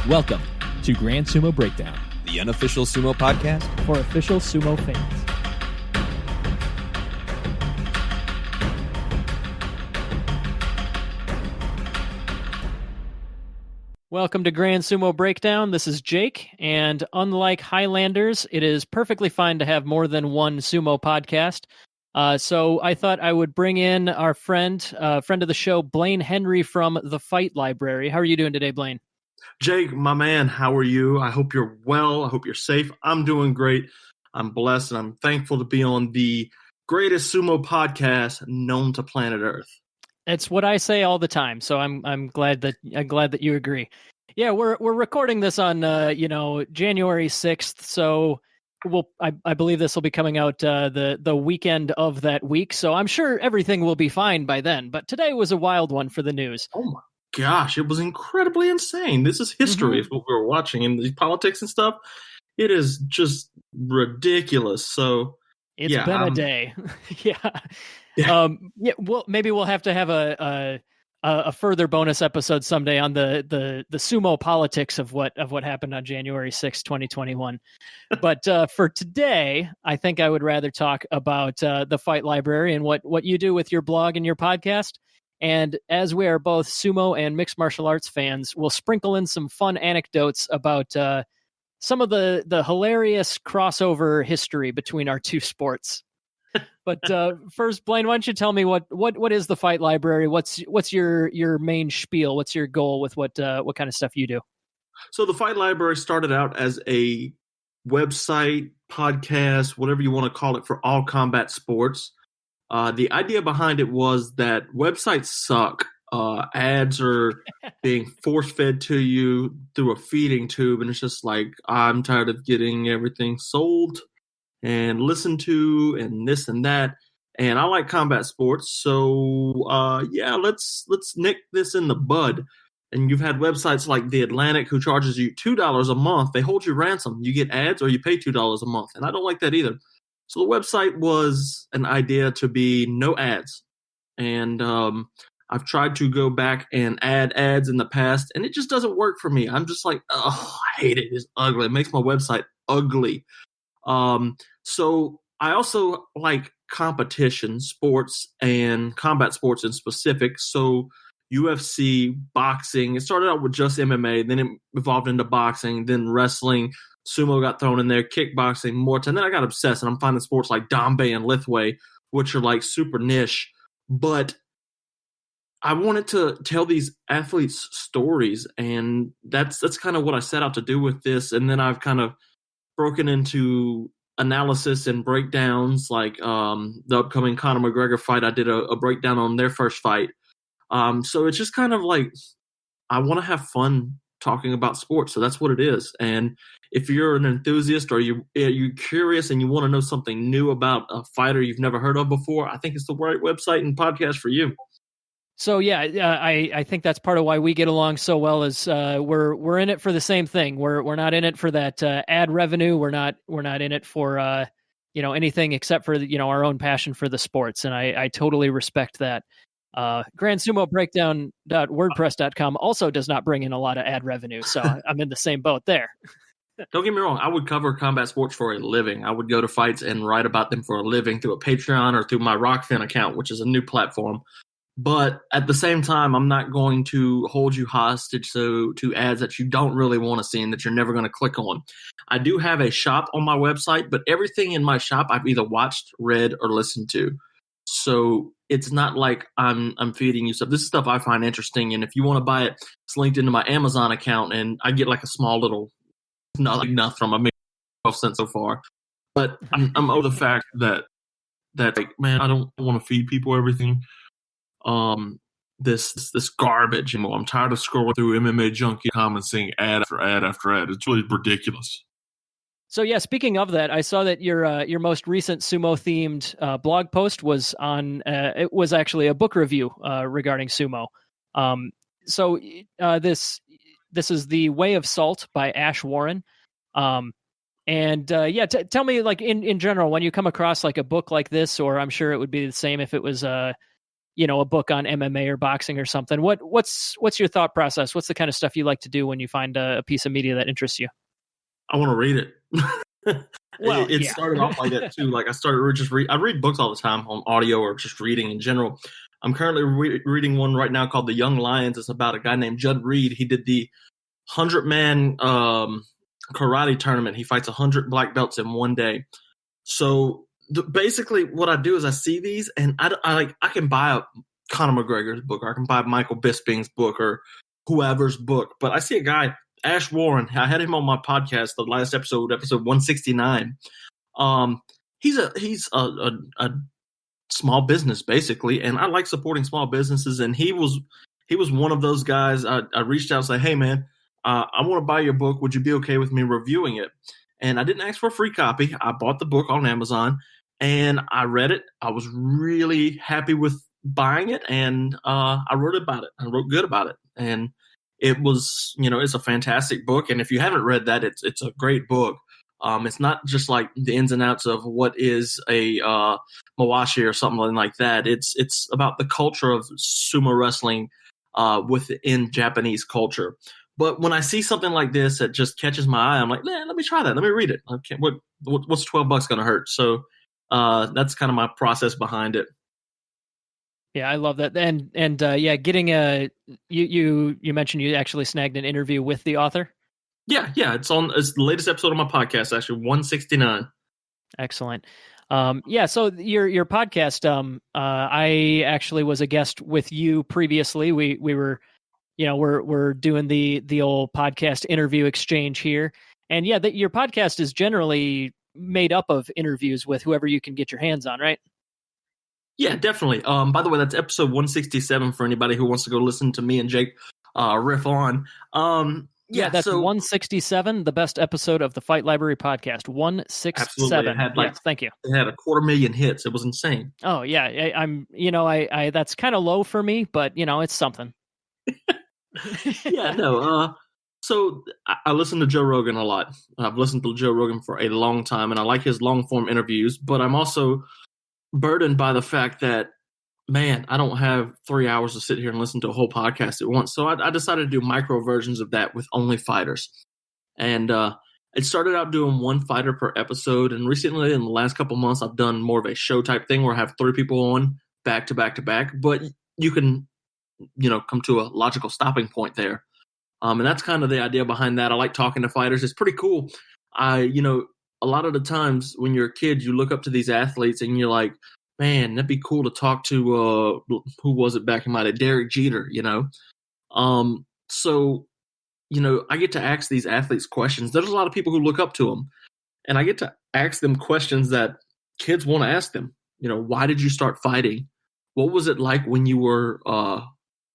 Welcome to Grand Sumo Breakdown, the unofficial sumo podcast for official sumo fans. Welcome to Grand Sumo Breakdown. This is Jake, and unlike Highlanders, it is perfectly fine to have more than one sumo podcast. So I thought I would bring in our friend of the show, Blaine Henry from the Fight Library. How are you doing today, Blaine? Jake, my man, how are you? I hope you're well. I hope you're safe. I'm doing great. I'm blessed, and I'm thankful to be on the greatest sumo podcast known to planet Earth. It's what I say all the time, so I'm glad that you agree. Yeah, we're recording this on January 6th, so I believe this will be coming out the weekend of that week. So I'm sure everything will be fine by then. But today was a wild one for the news. Oh my gosh, it was incredibly insane. This is history, is what we were watching, and the politics and stuff. It is just ridiculous. So it's been a day. Yeah. Well, maybe we'll have to have a further bonus episode someday on the sumo politics of what happened on January 6th, 2021. But for today, I think I would rather talk about the Fight Library and what you do with your blog and your podcast. And as we are both sumo and mixed martial arts fans, we'll sprinkle in some fun anecdotes about some of the hilarious crossover history between our two sports. But first, Blaine, why don't you tell me what is the Fight Library? What's your main spiel? What's your goal with what kind of stuff you do? So the Fight Library started out as a website, podcast, whatever you want to call it, for all combat sports. The idea behind it was that websites suck. Ads are being force-fed to you through a feeding tube, and it's just like, I'm tired of getting everything sold and listened to and this and that. And I like combat sports, so let's nick this in the bud. And you've had websites like The Atlantic who charges you $2 a month. They hold you ransom. You get ads or you pay $2 a month. And I don't like that either. So the website was an idea to be no ads. And I've tried to go back and add ads in the past, and it just doesn't work for me. I'm just like, oh, I hate it. It's ugly. It makes my website ugly. So I also like competition sports and combat sports in specific. So UFC, boxing. It started out with just MMA, then it evolved into boxing, then wrestling. Sumo got thrown in there, kickboxing, Muay Thai. And then I got obsessed, and I'm finding sports like Dambe and Lithway, which are like super niche. But I wanted to tell these athletes' stories, and that's kind of what I set out to do with this. And then I've kind of broken into analysis and breakdowns, like the upcoming Conor McGregor fight. I did a breakdown on their first fight. So it's just kind of like, I want to have fun talking about sports. So that's what it is. And if you're an enthusiast or you're curious and you want to know something new about a fighter you've never heard of before, I think it's the right website and podcast for you. So I think that's part of why we get along so well. Is we're in it for the same thing. We're not in it for that ad revenue. We're not in it for anything except for our own passion for the sports. And I totally respect that. GrandSumoBreakdown.wordpress.com also does not bring in a lot of ad revenue, so I'm in the same boat there. Don't get me wrong. I would cover combat sports for a living. I would go to fights and write about them for a living through a Patreon or through my Rockfin account, which is a new platform. But at the same time, I'm not going to hold you hostage to ads that you don't really want to see and that you're never going to click on. I do have a shop on my website, but everything in my shop I've either watched, read, or listened to. So it's not like I'm feeding you stuff. This is stuff I find interesting, and if you want to buy it, it's linked into my Amazon account, and I get like a small little nothing from. I made 12 cents so far, but I'm over the fact that like, man, I don't want to feed people everything. This garbage anymore. I'm tired of scrolling through MMA Junkie.com and seeing ad after ad after ad. It's really ridiculous. So yeah, speaking of that, I saw that your most recent sumo themed blog post was on. It was actually a book review regarding sumo. So this is The Way of Salt by Ash Warren. Tell me, like in general, when you come across like a book like this, or I'm sure it would be the same if it was a book on MMA or boxing or something. What's your thought process? What's the kind of stuff you like to do when you find a piece of media that interests you? I want to read it. Well, it started off like that too. Like I read books all the time on audio or just reading in general. I'm currently reading one right now called The Young Lions. It's about a guy named Judd Reed. He did the 100-man karate tournament. He fights 100 black belts in one day. So basically what I do is I see these and I can buy a Conor McGregor's book, or I can buy Michael Bisping's book, or whoever's book. But I see a guy, Ash Warren. I had him on my podcast, the last episode 169. He's a small business basically, and I like supporting small businesses. And he was one of those guys. I reached out and said, "Hey man, I want to buy your book. Would you be okay with me reviewing it?" And I didn't ask for a free copy. I bought the book on Amazon and I read it. I was really happy with buying it, and I wrote about it. I wrote good about it, and it was, it's a fantastic book. And if you haven't read that, it's a great book. It's not just like the ins and outs of what is a mawashi or something like that. It's about the culture of sumo wrestling within Japanese culture. But when I see something like this that just catches my eye, I'm like, let me try that. Let me read it. Okay, what's $12 going to hurt? So that's kind of my process behind it. Yeah, I love that. And getting you mentioned you actually snagged an interview with the author. Yeah, it's the latest episode of my podcast, actually, 169. Excellent. So your podcast, I actually was a guest with you previously. We were, we're doing the old podcast interview exchange here. And your podcast is generally made up of interviews with whoever you can get your hands on, right? Yeah, definitely. By the way, that's episode 167 for anybody who wants to go listen to me and Jake riff on. That's 167, the best episode of the Fight Library podcast. 167. Yes, thank you. It had 250,000 hits. It was insane. Oh yeah, I'm. I that's kind of low for me, but it's something. Yeah, no. So I listen to Joe Rogan a lot. I've listened to Joe Rogan for a long time, and I like his long form interviews. But I'm also burdened by the fact that, man, I don't have 3 hours to sit here and listen to a whole podcast at once. So I decided to do micro versions of that with only fighters. And it started out doing one fighter per episode. And recently, in the last couple months, I've done more of a show type thing where I have 3 people on back to back to back. But you can, come to a logical stopping point there. And that's kind of the idea behind that. I like talking to fighters. It's pretty cool. A lot of the times when you're a kid, you look up to these athletes and you're like, man, that'd be cool to talk to, who was it back in my day? Derek Jeter, So, I get to ask these athletes questions. There's a lot of people who look up to them. And I get to ask them questions that kids want to ask them. Why did you start fighting? What was it like when you were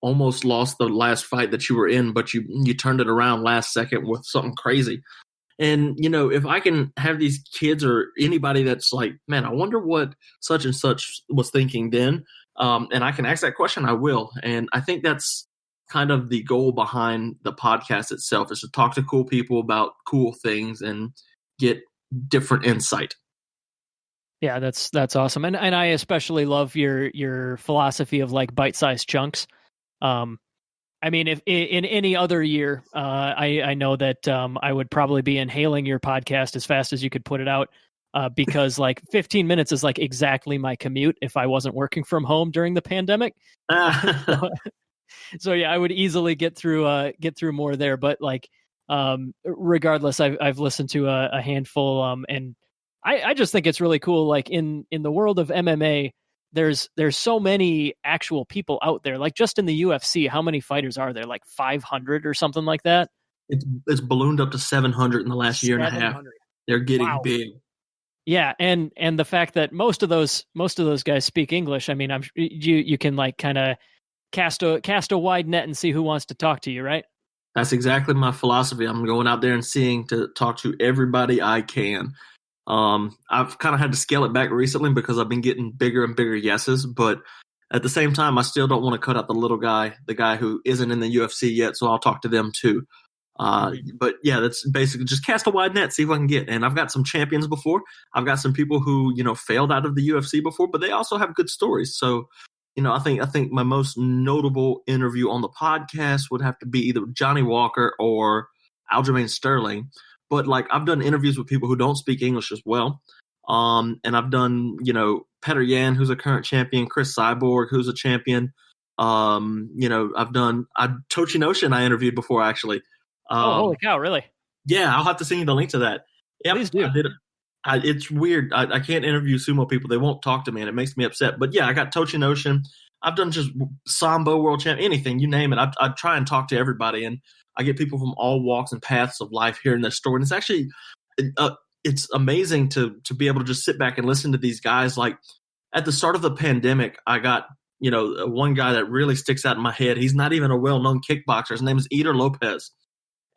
almost lost the last fight that you were in, but you turned it around last second with something crazy? And, if I can have these kids or anybody that's like, man, I wonder what such and such was thinking then, and I can ask that question, I will. And I think that's kind of the goal behind the podcast itself, is to talk to cool people about cool things and get different insight. Yeah, that's awesome. And I especially love your philosophy of like bite-sized chunks. I mean, if in any other year, I know that I would probably be inhaling your podcast as fast as you could put it out, because like 15 minutes is like exactly my commute if I wasn't working from home during the pandemic. So yeah, I would easily get through more there. But like, regardless, I've listened to a handful, and I just think it's really cool. Like in the world of MMA, there's so many actual people out there. Like just in the UFC, how many fighters are there? Like 500 or something like that? It's ballooned up to 700 in the last year and a half. They're getting big. Yeah, and the fact that most of those guys speak English. I mean, you can like kind of cast a wide net and see who wants to talk to you, right? That's exactly my philosophy. I'm going out there and seeing to talk to everybody I can. I've kind of had to scale it back recently because I've been getting bigger and bigger yeses, but at the same time, I still don't want to cut out the little guy, the guy who isn't in the UFC yet, so I'll talk to them too. But yeah, that's basically just cast a wide net, see who I can get. And I've got some champions before. I've got some people who, failed out of the UFC before, but they also have good stories. So, I think my most notable interview on the podcast would have to be either Johnny Walker or Aljamain Sterling. But like I've done interviews with people who don't speak English as well. And I've done, Petr Yan, who's a current champion, Chris Cyborg, who's a champion. I've done Tochinoshin I interviewed before actually. Holy cow, really? Yeah, I'll have to send you the link to that. Yep, please do. I did it. It's weird. I can't interview sumo people. They won't talk to me, and it makes me upset. But yeah, I got Tochinoshin. I've done just Sambo world champ, anything, you name it. I try and talk to everybody, and I get people from all walks and paths of life hearing their story. And it's actually it's amazing to be able to just sit back and listen to these guys. Like at the start of the pandemic, I got one guy that really sticks out in my head. He's not even a well-known kickboxer. His name is Eder Lopez.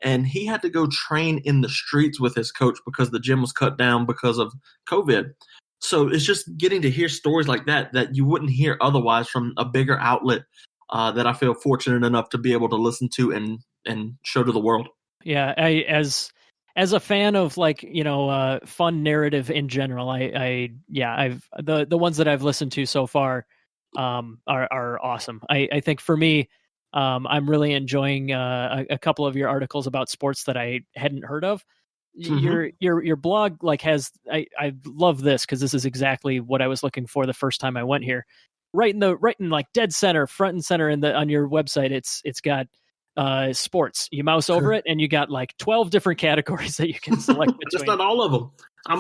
And he had to go train in the streets with his coach because the gym was cut down because of COVID. So it's just getting to hear stories like that you wouldn't hear otherwise from a bigger outlet that I feel fortunate enough to be able to listen to and show to the world. Yeah, as a fan of fun narrative in general, I've the ones that I've listened to so far are awesome. I think for me, I'm really enjoying a couple of your articles about sports that I hadn't heard of. Mm-hmm. Your blog has I love this because this is exactly what I was looking for the first time I went here. Right in dead center, front and center on your website, it's got sports. You mouse over it and you got 12 different categories that you can select between. Just not all of them.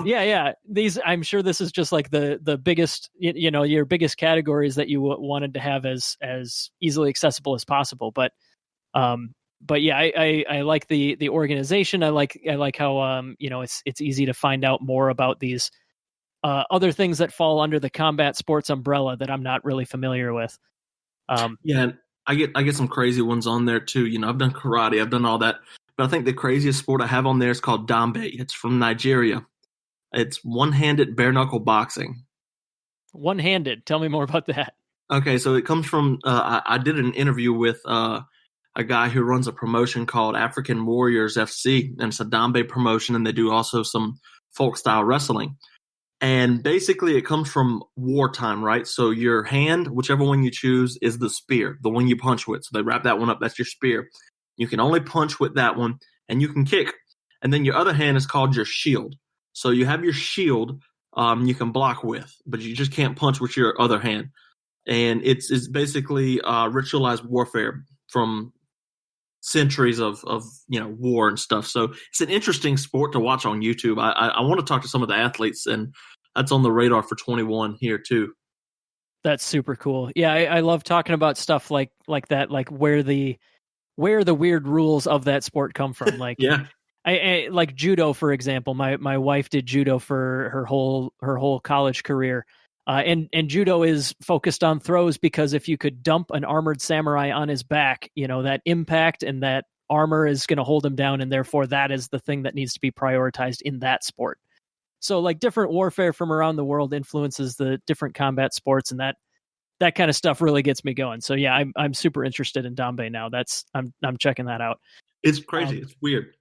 Yeah. These, I'm sure this is just the biggest, your biggest categories that you wanted to have as easily accessible as possible. But yeah, I like the organization. I like how it's easy to find out more about these other things that fall under the combat sports umbrella that I'm not really familiar with. Yeah, I get some crazy ones on there too. I've done karate, I've done all that, but I think the craziest sport I have on there is called Dambe. It's from Nigeria. It's one-handed bare-knuckle boxing. One-handed. Tell me more about that. Okay, so it comes from I did an interview with a guy who runs a promotion called African Warriors FC, and it's a Dambe promotion, and they do also some folk-style wrestling. And basically it comes from wartime, right? So your hand, whichever one you choose, is the spear, the one you punch with. So they wrap that one up. That's your spear. You can only punch with that one, and you can kick. And then your other hand is called your shield. So you have your shield you can block with, but you just can't punch with your other hand. And it's basically ritualized warfare from centuries of war and stuff. So it's an interesting sport to watch on YouTube. I want to talk to some of the athletes, and that's on the radar for 21 here too. That's super cool. Yeah, I love talking about stuff like that, like where the weird rules of that sport come from. Like yeah. I like judo, for example. My wife did judo for her whole college career. And judo is focused on throws because if you could dump an armored samurai on his back, that impact and that armor is going to hold him down, and therefore that is the thing that needs to be prioritized in that sport. So different warfare from around the world influences the different combat sports, and that kind of stuff really gets me going. So yeah, I'm super interested in Dambe now. I'm checking that out. It's crazy. It's weird.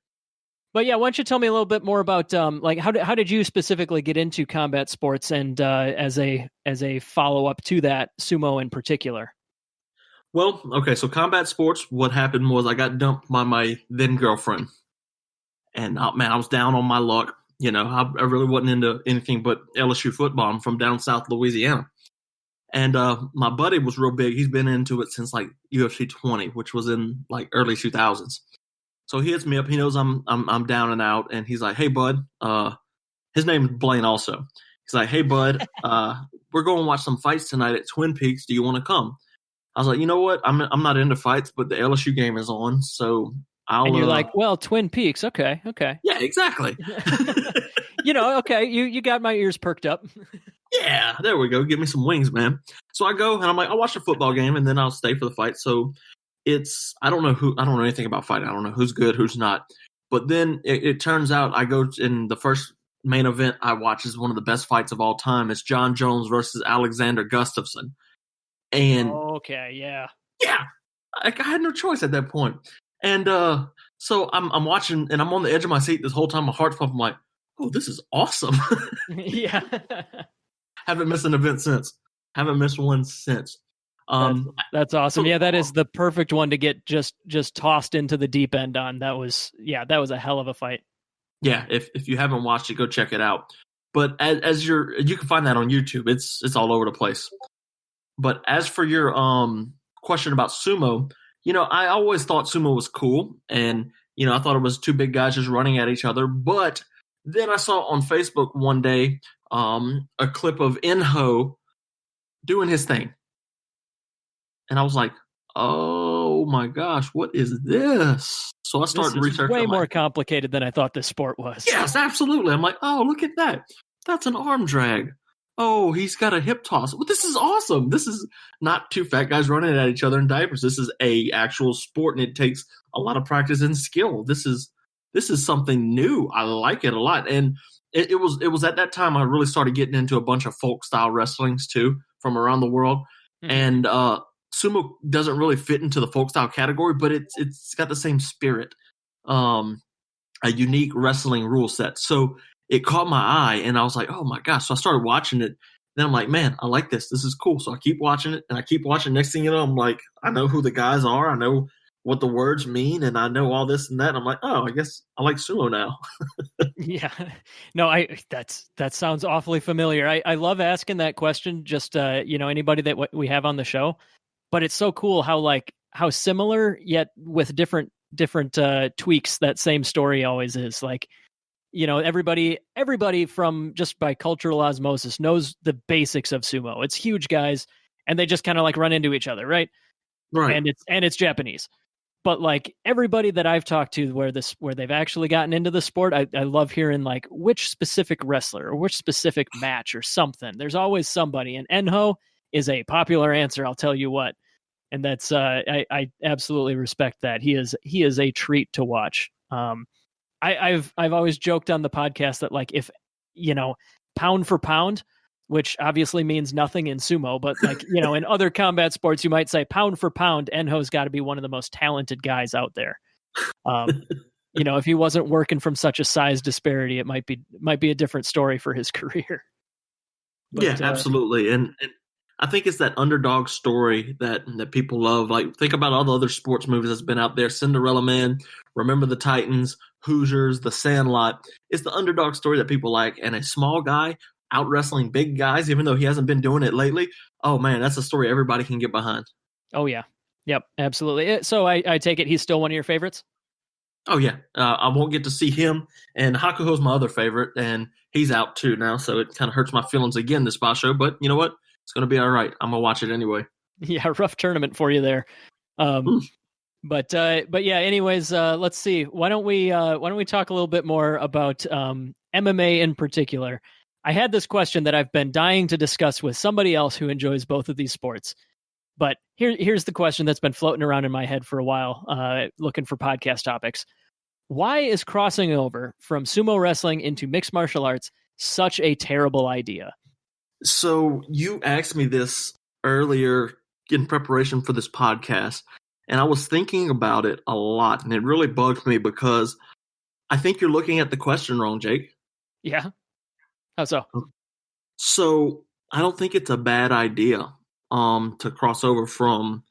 But yeah, why don't you tell me a little bit more about how did you specifically get into combat sports, and as a follow up to that, sumo in particular? Well, okay, so combat sports. What happened was I got dumped by my then girlfriend, and I was down on my luck. I really wasn't into anything but LSU football. I'm from down South Louisiana, and my buddy was real big. He's been into it since UFC 20, which was in early 2000s. So he hits me up. He knows I'm down and out, and he's like, "Hey, bud." His name is Blaine. Also, he's like, "Hey, bud. We're going to watch some fights tonight at Twin Peaks. Do you want to come?" I was like, "You know what? I'm not into fights, but the LSU game is on, so I'll." And you're like, "Well, Twin Peaks. Okay." Yeah, exactly. Okay. You got my ears perked up. Yeah, there we go. Give me some wings, man. So I go and I'm like, I'll watch the football game and then I'll stay for the fight. So I don't know anything about fighting. I don't know who's good, who's not. But then it turns out I go in the first main event I watch is one of the best fights of all time. It's John Jones versus Alexander Gustafsson. And okay, yeah. Yeah. I had no choice at that point. And so I'm watching and I'm on the edge of my seat this whole time. My heart's pumping. I'm like, oh, this is awesome. Yeah. Haven't missed an event since. Haven't missed one since. That's awesome. So, Yeah, that is the perfect one to get just tossed into the deep end on. That was a hell of a fight. Yeah, if you haven't watched it, go check it out. But as you can find that on YouTube. It's all over the place. But as for your question about sumo, I always thought sumo was cool, and I thought it was two big guys just running at each other. But then I saw on Facebook one day a clip of Enho doing his thing, and I was like, "Oh my gosh, what is this?" So I started researching. Way more complicated than I thought this sport was. Yes, absolutely. I'm like, "Oh, look at that! That's an arm drag. Oh, he's got a hip toss. Well, this is awesome. This is not two fat guys running at each other in diapers. This is a actual sport, and it takes a lot of practice and skill. This is something new. I like it a lot, and it was at that time I really started getting into a bunch of folk style wrestlings too from around the world, and sumo doesn't really fit into the folk style category, but it's got the same spirit, a unique wrestling rule set. So it caught my eye, and I was like, oh my gosh. So I started watching it. Then I'm like, man, I like this. This is cool. So I keep watching it, and I keep watching. Next thing you know, I'm like, I know who the guys are. I know what the words mean, and I know all this and that. And I'm like, oh, I guess I like sumo now. Yeah. No, that sounds awfully familiar. I love asking that question, just, anybody that we have on the show, but it's so cool how similar yet with different tweaks that same story always is. Like, everybody from just by cultural osmosis knows the basics of sumo. It's huge guys, and they just kind of like run into each other, right? Right. And it's Japanese. But like everybody that I've talked to where they've actually gotten into the sport, I love hearing like which specific wrestler or which specific match or something. There's always somebody, and Enho is a popular answer, I'll tell you what. And that's I absolutely respect that. He is a treat to watch. I've always joked on the podcast that like if pound for pound, which obviously means nothing in sumo, but like in other combat sports you might say pound for pound, Enho's got to be one of the most talented guys out there. If he wasn't working from such a size disparity, it might be a different story for his career. But, yeah, absolutely, and I think it's that underdog story that people love. Like, think about all the other sports movies that's been out there. Cinderella Man, Remember the Titans, Hoosiers, The Sandlot. It's the underdog story that people like. And a small guy out wrestling big guys, even though he hasn't been doing it lately. Oh, man, that's a story everybody can get behind. Oh, yeah. Yep, absolutely. So I take it he's still one of your favorites? Oh, yeah. I won't get to see him. And Hakuho's my other favorite, and he's out too now. So it kind of hurts my feelings again, this spot show. But you know what? It's going to be all right. I'm going to watch it anyway. Yeah, rough tournament for you there. But yeah, anyways, let's see. Why don't we talk a little bit more about MMA in particular? I had this question that I've been dying to discuss with somebody else who enjoys both of these sports. But here's the question that's been floating around in my head for a while, looking for podcast topics. Why is crossing over from sumo wrestling into mixed martial arts such a terrible idea? So you asked me this earlier in preparation for this podcast, and I was thinking about it a lot, and it really bugged me because I think you're looking at the question wrong, Jake. Yeah? How so? So I don't think it's a bad idea to cross over from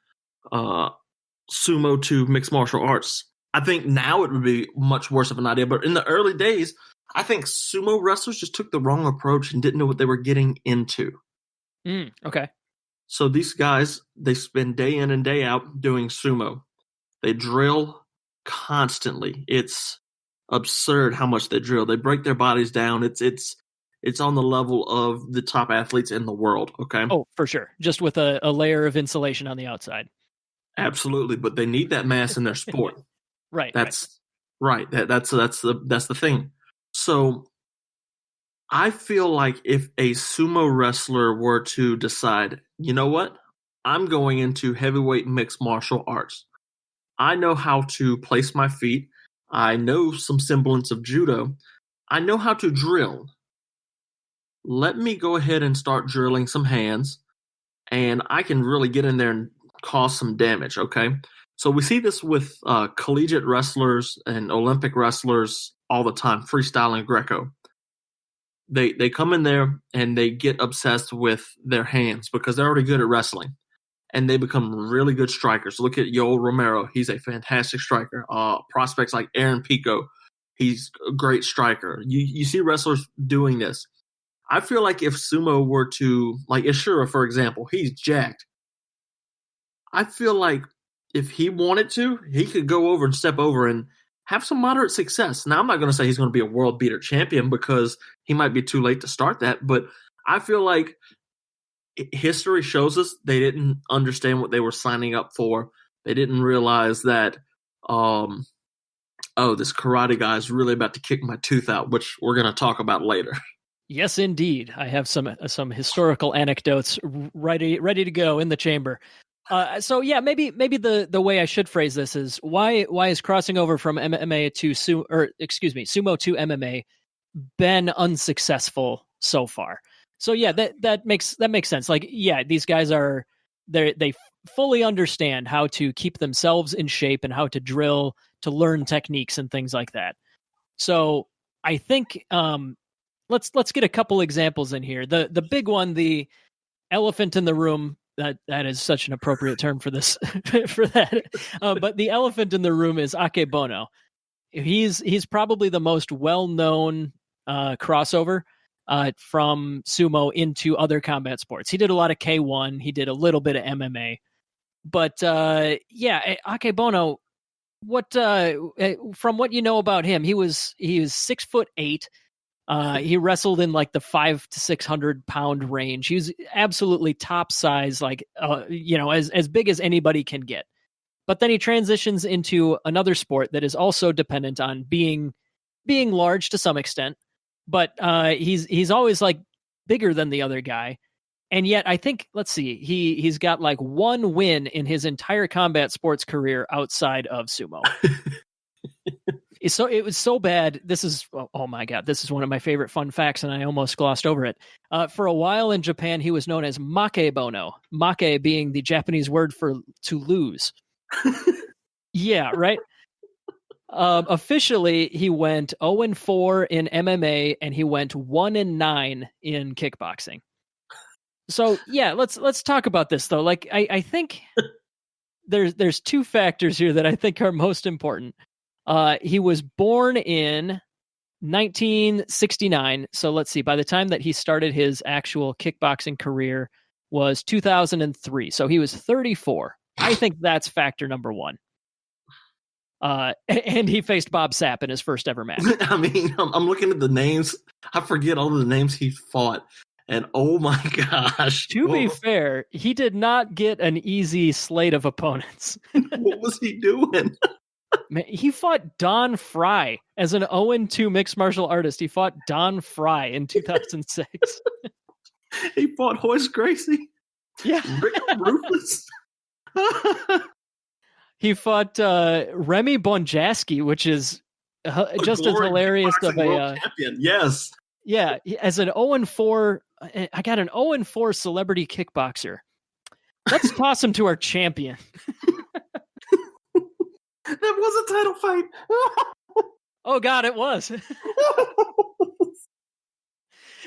sumo to mixed martial arts. I think now it would be much worse of an idea, but in the early days, I think sumo wrestlers just took the wrong approach and didn't know what they were getting into. Okay. So these guys, they spend day in and day out doing sumo. They drill constantly. It's absurd how much they drill. They break their bodies down. It's on the level of the top athletes in the world. Okay. Oh, for sure. Just with a layer of insulation on the outside. Absolutely, but they need that mass in their sport. Right. That's right. That's the thing. So I feel like if a sumo wrestler were to decide, you know what, I'm going into heavyweight mixed martial arts. I know how to place my feet. I know some semblance of judo. I know how to drill. Let me go ahead and start drilling some hands, and I can really get in there and cause some damage, okay? So we see this with collegiate wrestlers and Olympic wrestlers all the time, freestyling Greco. They come in there and they get obsessed with their hands because they're already good at wrestling. and they become really good strikers. Look at Yoel Romero. He's a fantastic striker. Prospects like Aaron Pico. He's a great striker. You see wrestlers doing this. I feel like if Sumo were to, like Ishura, for example, he's jacked. I feel like if he wanted to, he could go over and step over and have some moderate success. Now, I'm not going to say he's going to be a world beater champion because he might be too late to start that, but I feel like history shows us they didn't understand what they were signing up for. They didn't realize that, this karate guy is really about to kick my tooth out, which we're going to talk about later. Yes, indeed. I have some historical anecdotes ready to go in the chamber. So yeah, maybe the way I should phrase this is why is crossing over from MMA to Sumo to MMA been unsuccessful so far? So yeah, that makes sense. Like, yeah, these guys they fully understand how to keep themselves in shape and how to drill, to learn techniques and things like that. So I think let's get a couple examples in here. The big one, the elephant in the room. That is such an appropriate term for this for that. But the elephant in the room is Akebono. He's probably the most well-known crossover from sumo into other combat sports. He did a lot of K1. He did a little bit of MMA. But Akebono, from what you know about him, he was 6'8". He wrestled in like the 500 to 600 pound range. He was absolutely top size, like as big as anybody can get. But then he transitions into another sport that is also dependent on being large to some extent. But he's always like bigger than the other guy. And yet, I think, let's see, he's got like one win in his entire combat sports career outside of sumo. So it was so bad. This is, oh my God, this is one of my favorite fun facts, and I almost glossed over it. For a while in Japan, he was known as Makebono, make being the Japanese word for to lose. Yeah, right? Officially, he went 0-4 in MMA, and he went 1-9 in kickboxing. So yeah, let's talk about this though. Like I think there's two factors here that I think are most important. He was born in 1969. So let's see, by the time that he started his actual kickboxing career was 2003. So he was 34. I think that's factor number one. And he faced Bob Sapp in his first ever match. I mean, I'm looking at the names. I forget all of the names he fought. And oh my gosh. To be fair, he did not get an easy slate of opponents. What was he doing? Man, he fought Don Fry as an 0-2 mixed martial artist. He fought Don Fry in 2006. He fought Hoist Gracie. Yeah. Rick Rufus. He fought Remy Bonjasky, which is just as hilarious of a champion. Yes. Yeah, as an 0-4, I got an 0-4 celebrity kickboxer. Let's toss him to our champion. That was a title fight. Oh God, it was.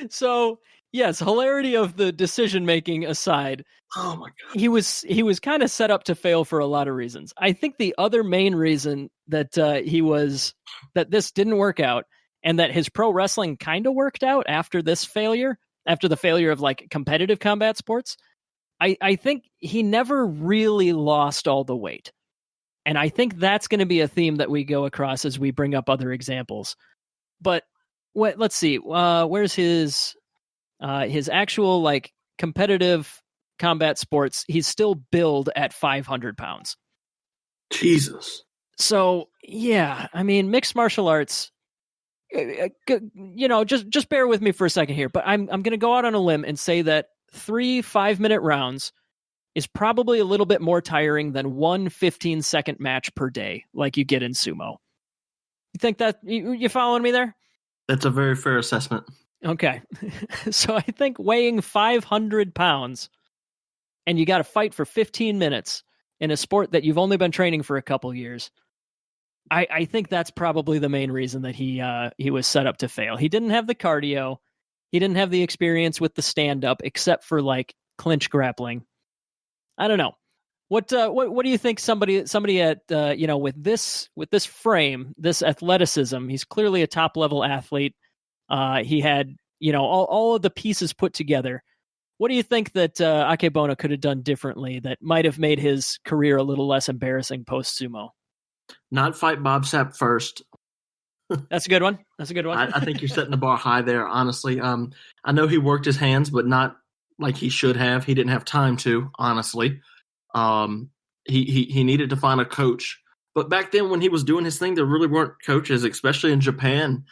So yes, hilarity of the decision making aside. Oh my God. He was kind of set up to fail for a lot of reasons. I think the other main reason that that this didn't work out, and that his pro wrestling kind of worked out after this failure, after the failure of like competitive combat sports, I think he never really lost all the weight. And I think that's going to be a theme that we go across as we bring up other examples. But let's see, where's his actual like competitive combat sports? He's still billed at 500 pounds. Jesus. So yeah, I mean, mixed martial arts, just bear with me for a second here, but I'm going to go out on a limb and say that 3 5-minute rounds is probably a little bit more tiring than 1 15-second match per day, like you get in sumo. You think that you following me there? That's a very fair assessment. Okay. So I think weighing 500 pounds and you got to fight for 15 minutes in a sport that you've only been training for a couple years. I think that's probably the main reason that he was set up to fail. He didn't have the cardio. He didn't have the experience with the stand-up, except for like clinch grappling. I don't know. What do you think somebody at with this frame, this athleticism, he's clearly a top level athlete. He had, all of the pieces put together. What do you think that Akebono could have done differently that might have made his career a little less embarrassing post sumo? Not fight Bob Sapp first. That's a good one. I think you're setting the bar high there, honestly. I know he worked his hands, but not like he should have. He didn't have time to, honestly. He needed to find a coach. But back then when he was doing his thing, there really weren't coaches, especially in Japan.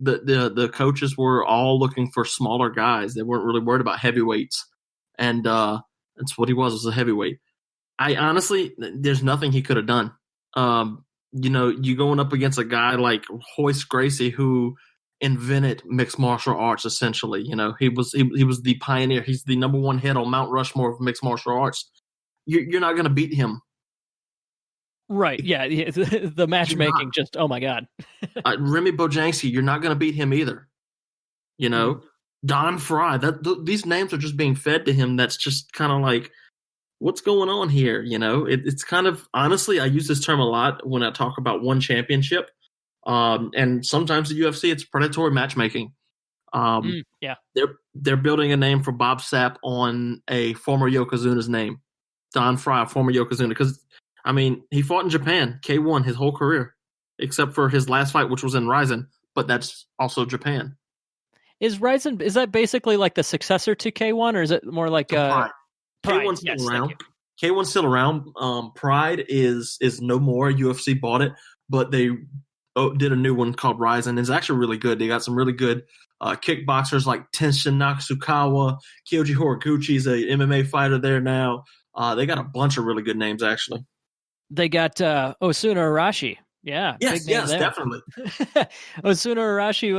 The coaches were all looking for smaller guys. They weren't really worried about heavyweights. And that's what he was a heavyweight. I honestly, there's nothing he could have done. You going up against a guy like Royce Gracie, who invented mixed martial arts, essentially. He was the pioneer. He's the number one head on Mount Rushmore of mixed martial arts. You're not going to beat him. Right. Yeah. The matchmaking just, oh my God. Remy Bojanski, you're not going to beat him either. Don Fry, these names are just being fed to him. That's just kind of like, what's going on here? It's kind of, honestly, I use this term a lot when I talk about one championship. And sometimes the UFC, it's predatory matchmaking. Yeah. They're building a name for Bob Sapp on a former Yokozuna's name. Don Fry, former Yokozuna, because he fought in Japan, K1 his whole career, except for his last fight, which was in Rizin, but that's also Japan. Is Rizin, is that basically like the successor to K1, or is it more like Pride? K1's still around. K1's still around. Pride is no more. UFC bought it, but they did a new one called Rizin. It's actually really good. They got some really good kickboxers like Tenshin Nakasukawa, Kyoji Horiguchi's a MMA fighter there now. They got a bunch of really good names, actually. They got Osuna Arashi. Yeah. Yes, definitely. Osuna Arashi,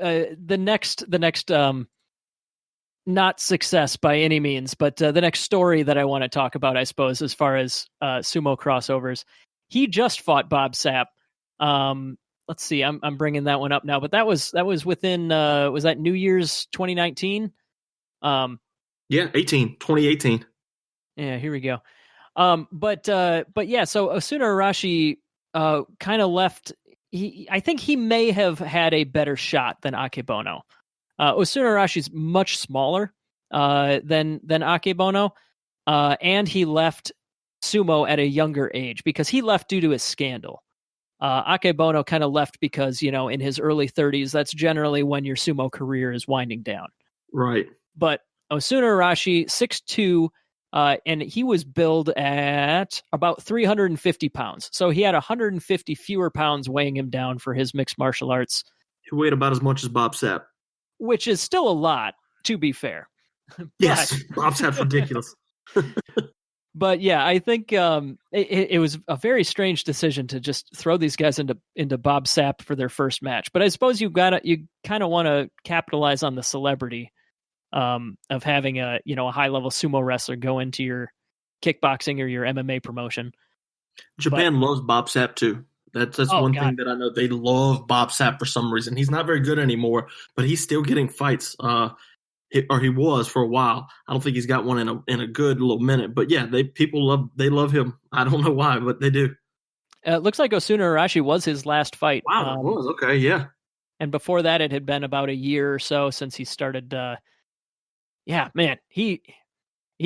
the next not success by any means, but the next story that I want to talk about, I suppose, as far as sumo crossovers. He just fought Bob Sapp. Let's see, I'm bringing that one up now, but that was within was that New Year's 2019? 2018. Yeah, here we go. But yeah, so Osuna Arashi kind of left. I think he may have had a better shot than Akebono. Osuna Arashi's much smaller than Akebono, and he left sumo at a younger age because he left due to a scandal. Akebono kind of left because, in his early 30s, that's generally when your sumo career is winding down. Right. But Osuna Arashi, 6'2", and he was billed at about 350 pounds. So he had 150 fewer pounds weighing him down for his mixed martial arts. He weighed about as much as Bob Sapp. Which is still a lot, to be fair. Yes, Bob Sapp's ridiculous. But yeah, I think it was a very strange decision to just throw these guys into Bob Sapp for their first match. But I suppose you kind of want to capitalize on the celebrity of having a high level sumo wrestler go into your kickboxing or your MMA promotion. Japan loves Bob Sapp too. That's one thing that I know. They love Bob Sapp for some reason. He's not very good anymore, but he's still getting fights. Or he was for a while. I don't think he's got one in a good little minute. But yeah, people love him. I don't know why, but they do. It looks like Osuna Arashi was his last fight. Wow, it was. Okay, yeah. And before that, it had been about a year or so since he started. Yeah, man, he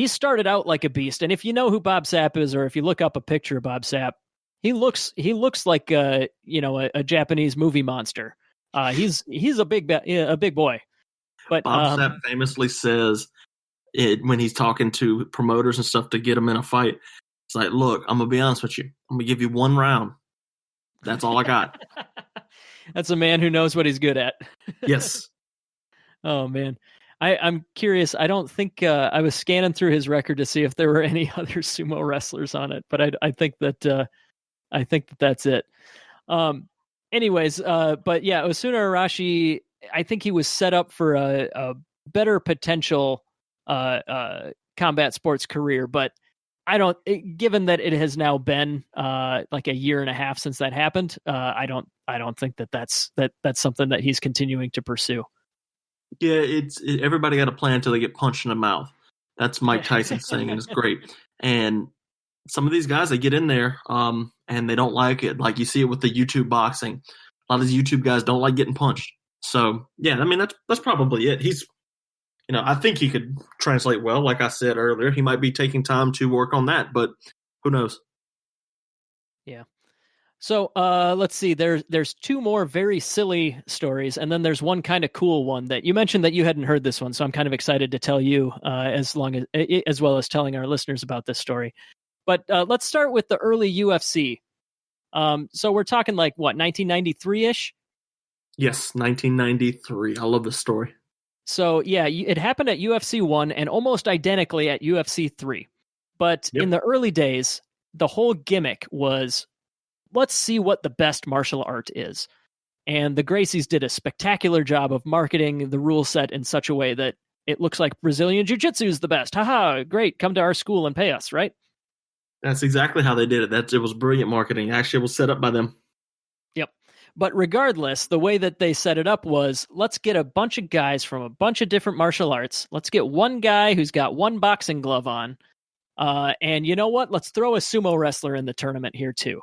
started out like a beast. And if you know who Bob Sapp is, or if you look up a picture of Bob Sapp, he looks like a Japanese movie monster. He's a big boy. But Bob Sapp famously says when he's talking to promoters and stuff to get him in a fight, it's like, look, I'm going to be honest with you. I'm going to give you one round. That's all I got. That's a man who knows what he's good at. Yes. Oh, man. I'm curious. I don't think I was scanning through his record to see if there were any other sumo wrestlers on it, but I think that's it. Anyways, but yeah, Osuna Arashi, I think he was set up for a better potential combat sports career, but given that it has now been like a year and a half since that happened, I don't think that's something that he's continuing to pursue. Yeah, everybody got a plan until they get punched in the mouth. That's Mike Tyson saying, and it's great. And some of these guys, they get in there and they don't like it. Like you see it with the YouTube boxing. A lot of these YouTube guys don't like getting punched. So, yeah, I mean, that's probably it. He's, I think he could translate well. Like I said earlier, he might be taking time to work on that, but who knows? Yeah. So let's see. There's two more very silly stories, and then there's one kind of cool one that you mentioned that you hadn't heard this one. So I'm kind of excited to tell you as well as telling our listeners about this story. But let's start with the early UFC. So we're talking like what, 1993-ish? Yes, 1993. I love this story. So yeah, it happened at UFC 1 and almost identically at UFC 3. But in the early days, the whole gimmick was, let's see what the best martial art is. And the Gracies did a spectacular job of marketing the rule set in such a way that it looks like Brazilian Jiu-Jitsu is the best. Haha, great. Come to our school and pay us, right? That's exactly how they did it. It was brilliant marketing. Actually, it was set up by them. Yep. But regardless, the way that they set it up was, let's get a bunch of guys from a bunch of different martial arts. Let's get one guy who's got one boxing glove on. And you know what? Let's throw a sumo wrestler in the tournament here too.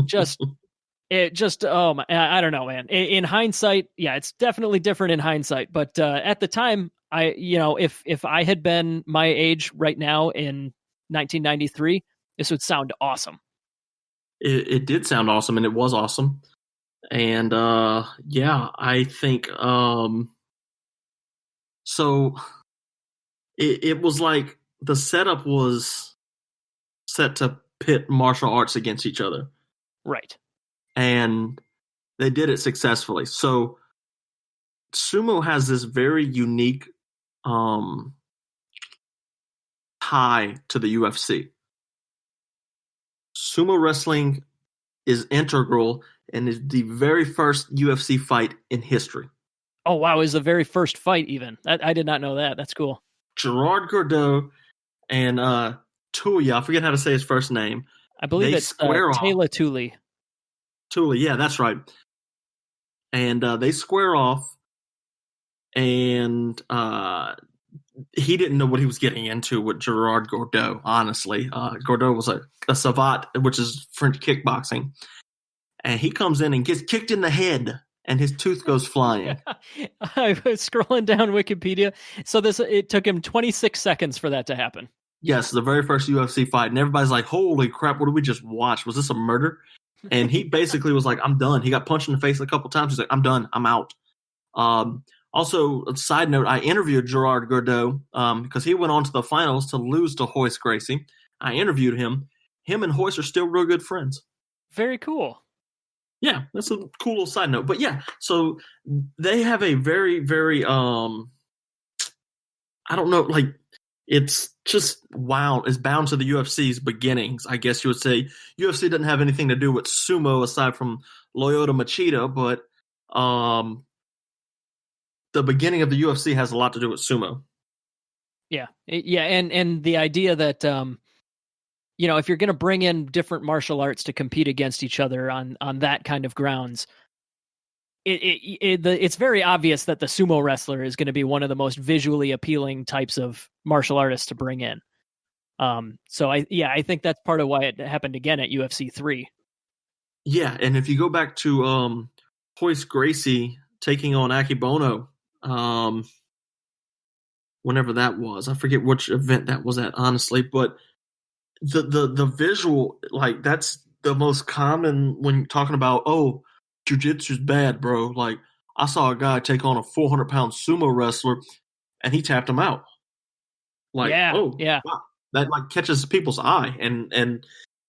I don't know, man. In hindsight, yeah, it's definitely different in hindsight. But at the time, if I had been my age right now in 1993, this would sound awesome. It did sound awesome, and it was awesome. And I think so. It was like the setup was set to pit martial arts against each other, right? And they did it successfully. So sumo has this very unique tie to the UFC. Sumo wrestling is integral and is the very first UFC fight in history. Oh, wow. It was the very first fight even. I did not know that. That's cool. Gerard Gordeau and Tulia, I forget how to say his first name. I believe it's Taylor Tully. Tully, yeah, that's right. And they square off, and he didn't know what he was getting into with Gerard Gordeau, honestly. Gordeau was a savate, which is French kickboxing. And he comes in and gets kicked in the head, and his tooth goes flying. I was scrolling down Wikipedia. So it took him 26 seconds for that to happen. Yes, the very first UFC fight. And everybody's like, holy crap, what did we just watch? Was this a murder? And he basically was like, I'm done. He got punched in the face a couple times. He's like, I'm done. I'm out. Also, a side note, I interviewed Gerard Gordeau because he went on to the finals to lose to Royce Gracie. I interviewed him. Him and Royce are still real good friends. Very cool. Yeah, that's a cool little side note. But yeah, so they have a very, very, I don't know, like, it's just wow. It's bound to the UFC's beginnings, I guess you would say. UFC doesn't have anything to do with sumo aside from Lyoto Machida, but the beginning of the UFC has a lot to do with sumo. Yeah, and the idea that if you're going to bring in different martial arts to compete against each other on that kind of grounds, it's very obvious that the sumo wrestler is going to be one of the most visually appealing types of martial artists to bring in. So I think that's part of why it happened again at UFC 3. Yeah, and if you go back to Royce Gracie taking on Akebono, whenever that was, I forget which event that was at, honestly, but the visual, like, that's the most common when talking about, oh, jiu-jitsu's bad, bro. Like, I saw a guy take on a 400-pound sumo wrestler, and he tapped him out. Like, wow. That like catches people's eye, and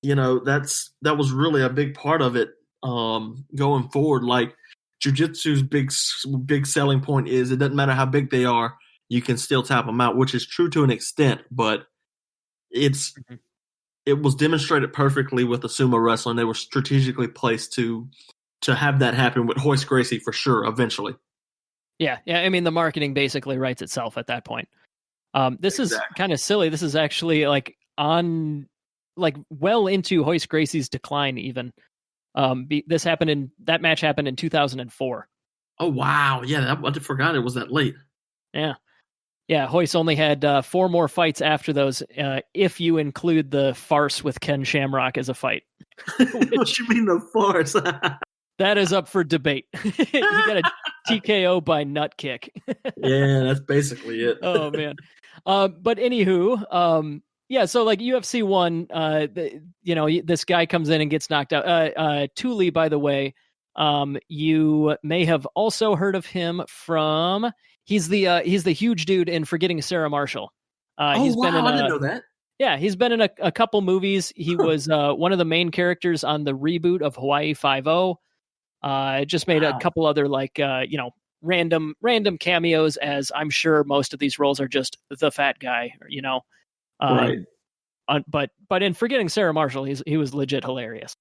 that was really a big part of it going forward. Like, jiu-jitsu's big selling point is it doesn't matter how big they are, you can still tap them out, which is true to an extent, but it was demonstrated perfectly with the sumo wrestling. They were strategically placed to have that happen with Royce Gracie for sure eventually. Yeah. I mean, the marketing basically writes itself at that point. This is kind of silly. This is actually like well into Royce Gracie's decline even. That match happened in 2004. Oh, wow. Yeah, I forgot it was that late. Yeah. Yeah, Hoyce only had 4 more fights after those, if you include the farce with Ken Shamrock as a fight. What you mean the farce? That is up for debate. He got a TKO by nut kick. Yeah, that's basically it. Oh man. But anywho, yeah, so like UFC 1, this guy comes in and gets knocked out. Thule, by the way, you may have also heard of him from. He's the huge dude in Forgetting Sarah Marshall. He's been in I didn't know that. Yeah, he's been in a couple movies. He was one of the main characters on the reboot of Hawaii Five-0. Just made a couple other random cameos, as I'm sure most of these roles are just the fat guy, Right. But in Forgetting Sarah Marshall, he was legit hilarious.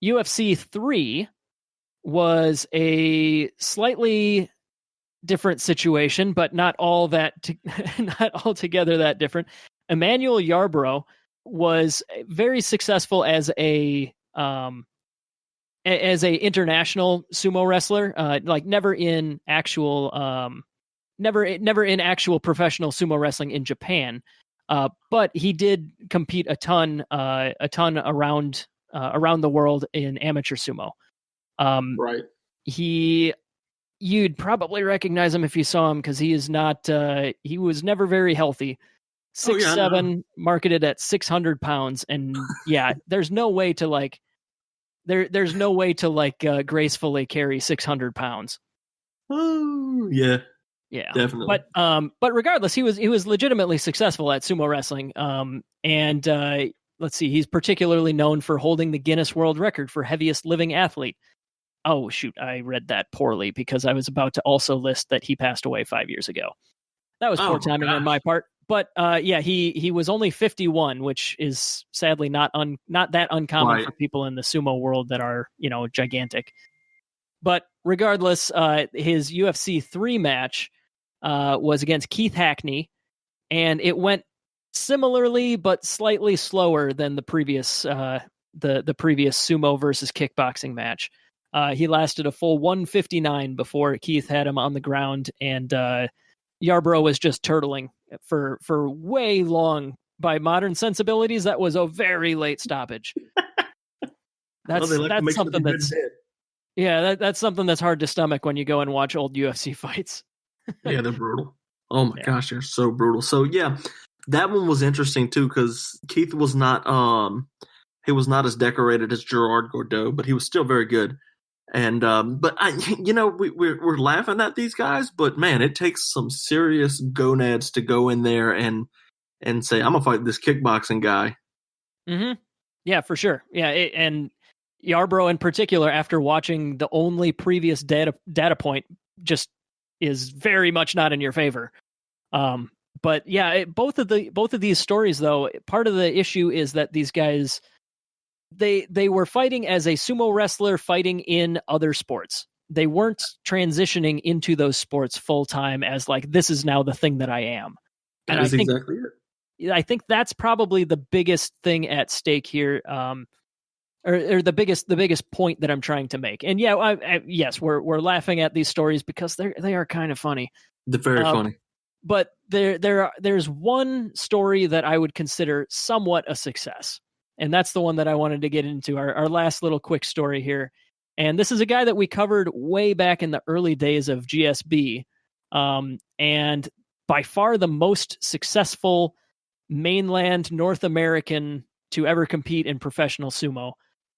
UFC 3 was a slightly different situation, but not not altogether that different. Emmanuel Yarbrough was very successful as a international sumo wrestler, never in actual professional sumo wrestling in Japan. But he did compete a ton around the world in amateur sumo. Right. You'd probably recognize him if you saw him, because he is not. He was never very healthy. 6'7", marketed at 600 pounds, and yeah, there's no way to there's no way to gracefully carry 600 pounds. Oh yeah, definitely. But regardless, he was legitimately successful at sumo wrestling. And let's see, he's particularly known for holding the Guinness World Record for heaviest living athlete. Oh, shoot, I read that poorly, because I was about to also list that he passed away 5 years ago. That was poor timing on my part. But yeah, he was only 51, which is sadly not that uncommon for people in the sumo world that are, gigantic. But regardless, his UFC 3 match was against Keith Hackney, and it went similarly but slightly slower than the previous the previous sumo versus kickboxing match. He lasted a full 159 before Keith had him on the ground, and Yarbrough was just turtling for way long. By modern sensibilities, that was a very late stoppage. That's something that's that's something that's hard to stomach when you go and watch old UFC fights. Yeah, they're brutal. Oh my gosh, they're so brutal. So yeah, that one was interesting too, because Keith was not as decorated as Gerard Gordeau, but he was still very good. And but we're laughing at these guys, but man, it takes some serious gonads to go in there and say, I'm gonna fight this kickboxing guy. Mm-hmm. Yeah, for sure. Yeah, and Yarbrough in particular, after watching the only previous data point, just is very much not in your favor. But yeah, both of these stories, though, part of the issue is that these guys, they were fighting as a sumo wrestler fighting in other sports. They weren't transitioning into those sports full time as this is now the thing that I am. And I think exactly it. I think that's probably the biggest thing at stake here, or the biggest point that I'm trying to make. And yeah, yes, we're laughing at these stories because they are kind of funny. They're very funny. But there's one story that I would consider somewhat a success. And that's the one that I wanted to get into, our last little quick story here. And this is a guy that we covered way back in the early days of GSB. And by far the most successful mainland North American to ever compete in professional sumo.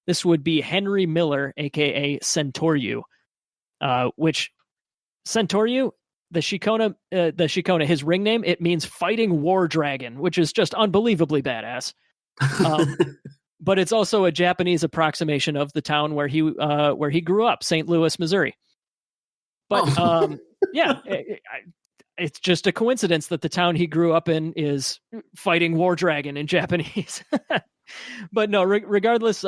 This would be Henry Miller, a.k.a. Centauryu, which Centauryu, the Shikona, his ring name, it means fighting war dragon, which is just unbelievably badass. But it's also a Japanese approximation of the town where he grew up, St. Louis, Missouri. But yeah, it's just a coincidence that the town he grew up in is fighting war dragon in Japanese. But no, regardless,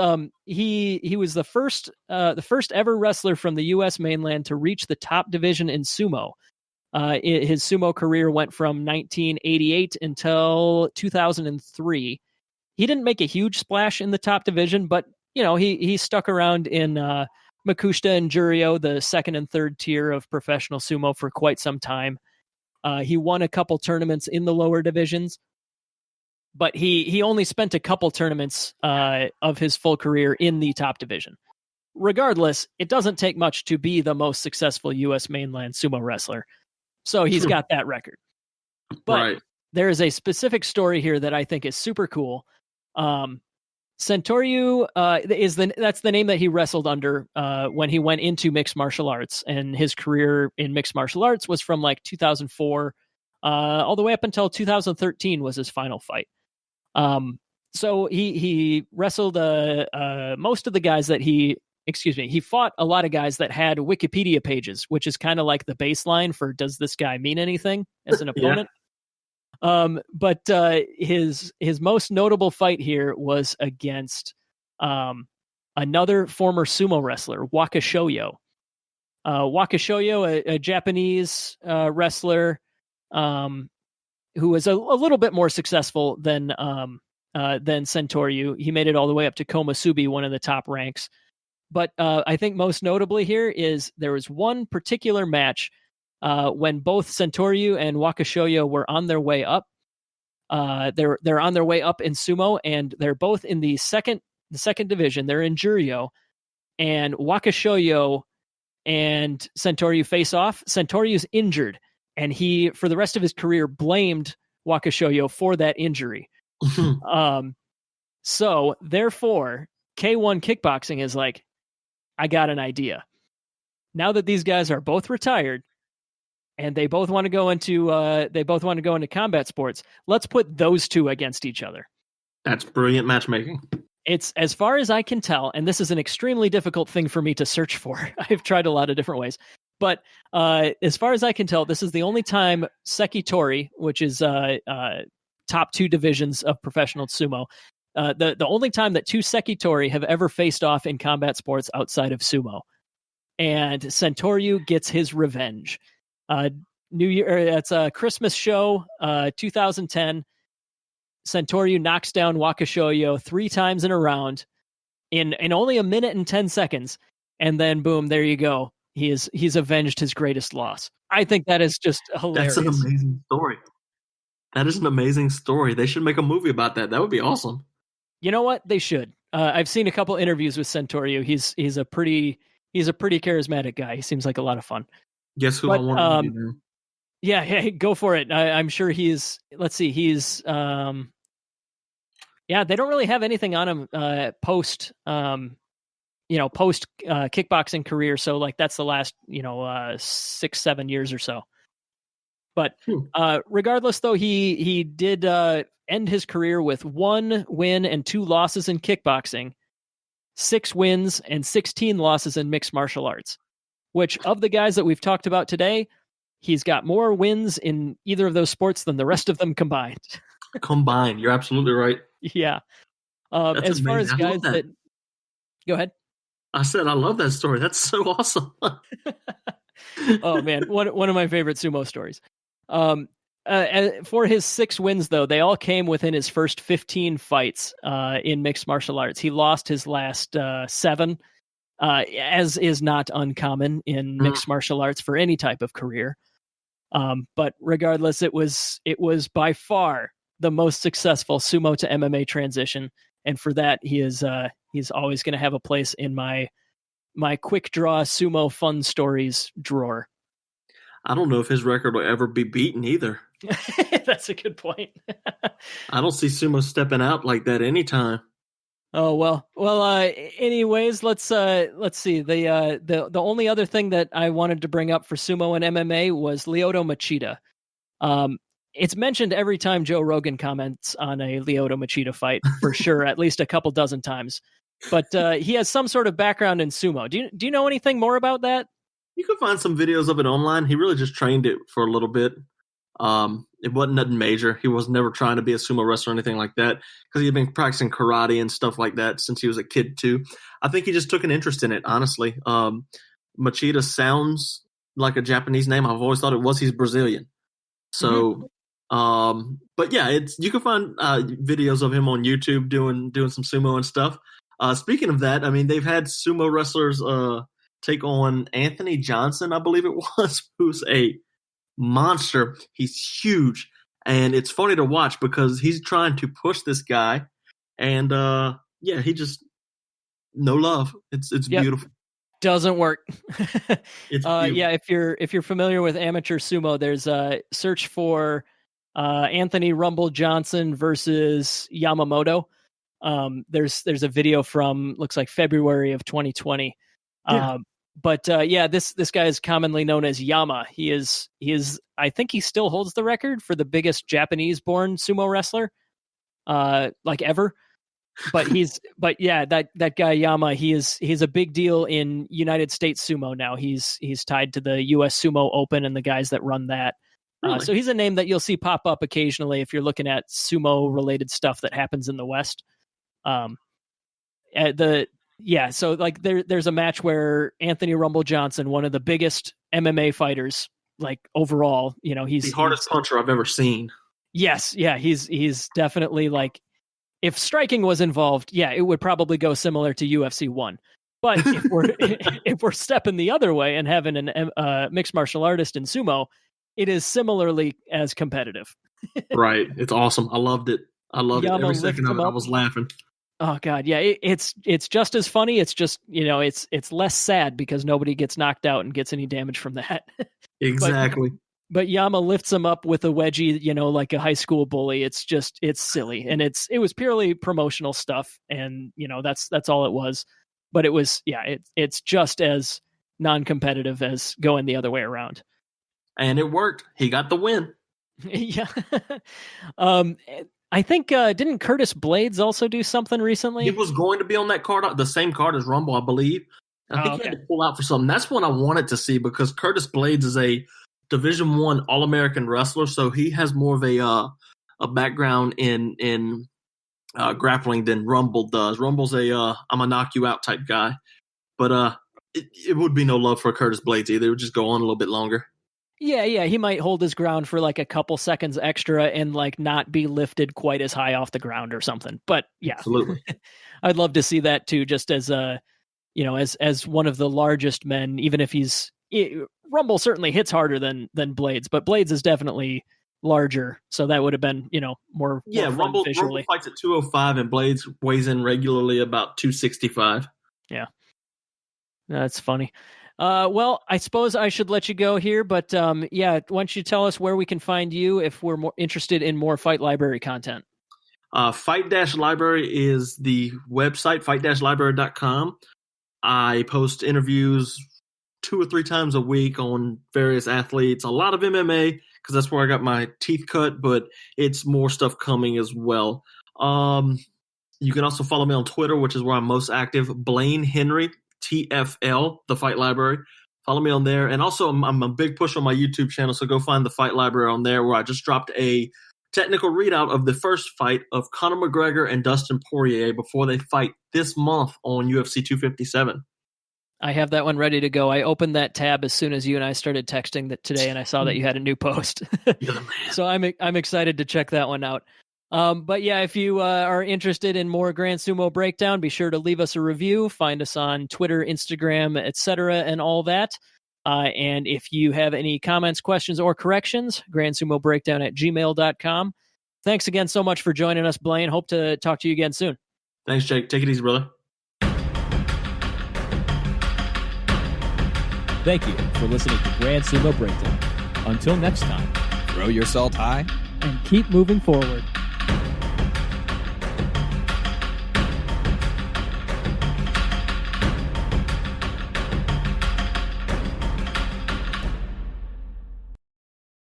he was the first ever wrestler from the U.S. mainland to reach the top division in sumo. His sumo career went from 1988 until 2003. He didn't make a huge splash in the top division, but he stuck around in Makushita and Juryo, the second and third tier of professional sumo, for quite some time. He won a couple tournaments in the lower divisions, but he only spent a couple tournaments of his full career in the top division. Regardless, it doesn't take much to be the most successful U.S. mainland sumo wrestler. So he's got that record. But there is a specific story here that I think is super cool. Sentoryu that's the name that he wrestled under when he went into mixed martial arts, and his career in mixed martial arts was from like 2004 all the way up until 2013 was his final fight. So he wrestled most of the guys that he fought a lot of guys that had Wikipedia pages, which is kind of like the baseline for does this guy mean anything as an opponent? But his most notable fight here was against another former sumo wrestler, Wakashoyo. Wakashoyo, a Japanese wrestler who was a little bit more successful than Sentoryu. He made it all the way up to Komusubi, one of the top ranks. But I think most notably here is there was one particular match when both Sentoryu and Wakashoyo were on their way up. They're on their way up in sumo, and they're both in the second division. They're in Juryo, and Wakashoyo and Sentoryu face off. Sentoryu's injured, and he, for the rest of his career, blamed Wakashoyo for that injury. So therefore, K1 Kickboxing is like, I got an idea. Now that these guys are both retired, and they both want to go into combat sports, let's put those two against each other. That's brilliant matchmaking. It's, as far as I can tell, and this is an extremely difficult thing for me to search for. I've tried a lot of different ways, but as far as I can tell, this is the only time Sekitori, which is top two divisions of professional sumo, the only time that two Sekitori have ever faced off in combat sports outside of sumo. And Sentoryu gets his revenge. New Year, it's a Christmas show, 2010. Sentoryu knocks down Wakashoyo 3 times in a round in only a minute and 10 seconds. And then boom, there you go. He's avenged his greatest loss. I think that is just hilarious. That's an amazing story. That is an amazing story. They should make a movie about that. That would be awesome. You know what? They should. I've seen a couple interviews with Sentoryu. He's a pretty charismatic guy. He seems like a lot of fun. Guess who I want to be now? Yeah, go for it. I'm sure he's. Let's see. He's. Yeah, they don't really have anything on him post. Post kickboxing career. So like that's the last 6-7 years or so. But regardless, though, he did end his career with 1 win and 2 losses in kickboxing, 6 wins and 16 losses in mixed martial arts, which of the guys that we've talked about today, he's got more wins in either of those sports than the rest of them combined. Combined. You're absolutely right. Yeah. As far as guys that... Go ahead. I said, I love that story. That's so awesome. Oh, man. One of my favorite sumo stories. For his 6 wins, though, they all came within his first 15 fights in mixed martial arts. He lost his last 7, as is not uncommon in mixed martial arts for any type of career. But regardless, it was by far the most successful sumo to MMA transition, and for that, he's always going to have a place in my quick draw sumo fun stories drawer. I don't know if his record will ever be beaten either. That's a good point. I don't see sumo stepping out like that anytime. Oh, well, anyways, let's see. The only other thing that I wanted to bring up for sumo and MMA was Lyoto Machida. It's mentioned every time Joe Rogan comments on a Lyoto Machida fight, for sure, at least a couple dozen times. But he has some sort of background in sumo. Do you know anything more about that? You can find some videos of it online. He really just trained it for a little bit. It wasn't nothing major. He was never trying to be a sumo wrestler or anything like that, because he had been practicing karate and stuff like that since he was a kid too. I think he just took an interest in it, honestly. Machida sounds like a Japanese name. I've always thought it was. He's Brazilian. So, but yeah, you can find videos of him on YouTube doing some sumo and stuff. Speaking of that, I mean, they've had sumo wrestlers take on Anthony Johnson, I believe it was, who's a monster. He's huge. And it's funny to watch because he's trying to push this guy. And, he just, no love. It's beautiful. Doesn't work. It's if you're familiar with amateur sumo, there's a search for Anthony Rumble Johnson versus Yamamoto. There's a video from looks like February of 2020. This guy is commonly known as Yama. He is I think he still holds the record for the biggest Japanese born sumo wrestler ever. But that guy Yama, he's a big deal in United States sumo now. He's tied to the US Sumo Open and the guys that run that. Really? So he's a name that you'll see pop up occasionally if you're looking at sumo related stuff that happens in the West. There's a match where Anthony Rumble Johnson, one of the biggest MMA fighters, like overall, he's the hardest puncher I've ever seen. Yes, yeah, he's definitely like, if striking was involved, it would probably go similar to UFC 1. But if we're stepping the other way and having a mixed martial artist in sumo, it is similarly as competitive. Right. It's awesome. I loved it. Yama every second of it. I was laughing. Oh God, yeah. It's just as funny. It's just it's less sad because nobody gets knocked out and gets any damage from that. Exactly. But Yama lifts him up with a wedgie, like a high school bully. It's silly, and it was purely promotional stuff, and that's all it was. But it was it's just as non-competitive as going the other way around. And it worked. He got the win. Yeah. I think didn't Curtis Blades also do something recently? He was going to be on that card, the same card as Rumble, I believe. I think he had to pull out for something. That's what I wanted to see because Curtis Blades is a Division I All-American wrestler, so he has more of a background in grappling than Rumble does. Rumble's I'm a knock you out type guy, but it would be no love for Curtis Blades either. It would just go on a little bit longer. Yeah, he might hold his ground for like a couple seconds extra and like not be lifted quite as high off the ground or something. But yeah, absolutely, I'd love to see that too. Just as as one of the largest men, even if Rumble certainly hits harder than Blades, but Blades is definitely larger, so that would have been more Rumble fights at 205 and Blades weighs in regularly about 265. Yeah, that's funny. Well, I suppose I should let you go here, but why don't you tell us where we can find you if we're more interested in more Fight Library content? Fight-Library is the website, fight-library.com. I post interviews 2 or 3 times a week on various athletes, a lot of MMA because that's where I got my teeth cut, but it's more stuff coming as well. You can also follow me on Twitter, which is where I'm most active, Blaine Henry, TFL, the Fight Library. Follow me on there. And also I'm a big push on my YouTube channel, so go find the Fight Library on there where I just dropped a technical readout of the first fight of Conor McGregor and Dustin Poirier before they fight this month on UFC 257. I have that one ready to go. I opened that tab as soon as you and I started texting that today, and I saw that you had a new post. You're the man. So I'm excited to check that one out. But yeah, if you are interested in more Grand Sumo Breakdown, be sure to leave us a review. Find us on Twitter, Instagram, etc., and all that. And if you have any comments, questions, or corrections, grandsumobreakdown@gmail.com. Thanks again so much for joining us, Blaine. Hope to talk to you again soon. Thanks, Jake. Take it easy, brother. Thank you for listening to Grand Sumo Breakdown. Until next time, Throw your salt high and keep moving forward.